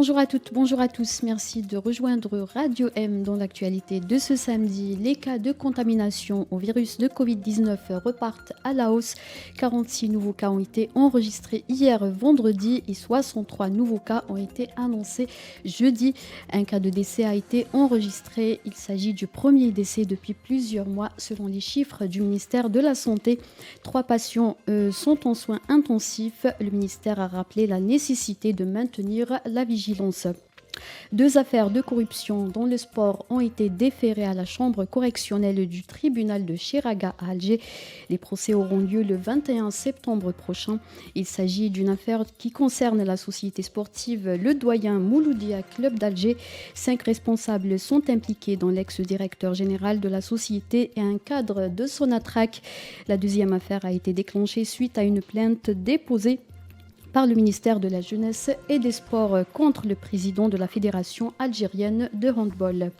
Bonjour à toutes, bonjour à tous. Merci de rejoindre Radio M dans l'actualité de ce samedi. Les cas de contamination au virus de Covid-19 repartent à la hausse. 46 nouveaux cas ont été enregistrés hier vendredi et 63 nouveaux cas ont été annoncés jeudi. Un cas de décès a été enregistré. Il s'agit du premier décès depuis plusieurs mois selon les chiffres du ministère de la Santé. 3 patients sont en soins intensifs. Le ministère a rappelé la nécessité de maintenir la vigilance. 2 affaires de corruption dans le sport ont été déférées à la chambre correctionnelle du tribunal de Chiraga à Alger. Les procès auront lieu le 21 septembre prochain. Il s'agit d'une affaire qui concerne la société sportive Le Doyen Mouloudia Club d'Alger. 5 responsables sont impliqués dans l'ex-directeur général de la société et un cadre de Sonatrach. La deuxième affaire a été déclenchée suite à une plainte déposée par le ministère de la Jeunesse et des Sports contre le président de la Fédération algérienne de handball.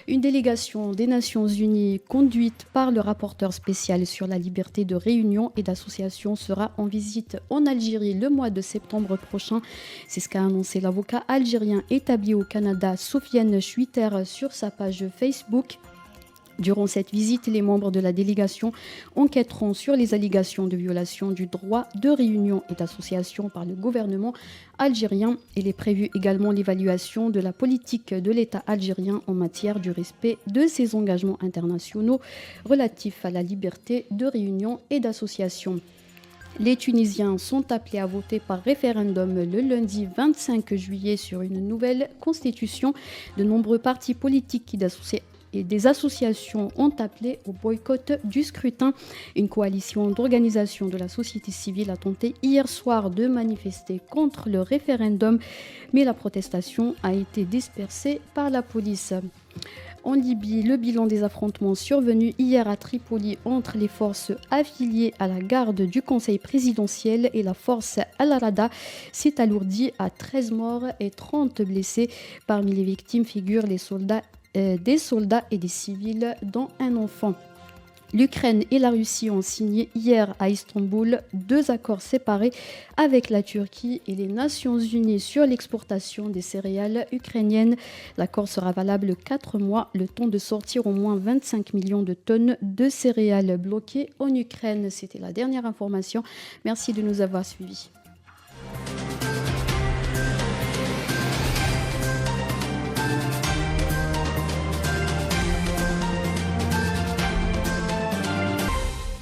Une délégation des Nations Unies conduite par le rapporteur spécial sur la liberté de réunion et d'association sera en visite en Algérie le mois de septembre prochain. C'est ce qu'a annoncé l'avocat algérien établi au Canada, Sofiane Schwitter, sur sa page Facebook. Durant cette visite, les membres de la délégation enquêteront sur les allégations de violation du droit de réunion et d'association par le gouvernement algérien. Il est prévu également l'évaluation de la politique de l'État algérien en matière du respect de ses engagements internationaux relatifs à la liberté de réunion et d'association. Les Tunisiens sont appelés à voter par référendum le lundi 25 juillet sur une nouvelle constitution. De nombreux partis politiques et des associations ont appelé au boycott du scrutin. Une coalition d'organisations de la société civile a tenté hier soir de manifester contre le référendum, mais la protestation a été dispersée par la police. En Libye, le bilan des affrontements survenus hier à Tripoli entre les forces affiliées à la garde du Conseil présidentiel et la force Al-Rada s'est alourdi à 13 morts et 30 blessés. Parmi les victimes figurent des soldats et des civils, dont un enfant. L'Ukraine et la Russie ont signé hier à Istanbul 2 accords séparés avec la Turquie et les Nations Unies sur l'exportation des céréales ukrainiennes. L'accord sera valable 4 mois, le temps de sortir au moins 25 millions de tonnes de céréales bloquées en Ukraine. C'était la dernière information. Merci de nous avoir suivis.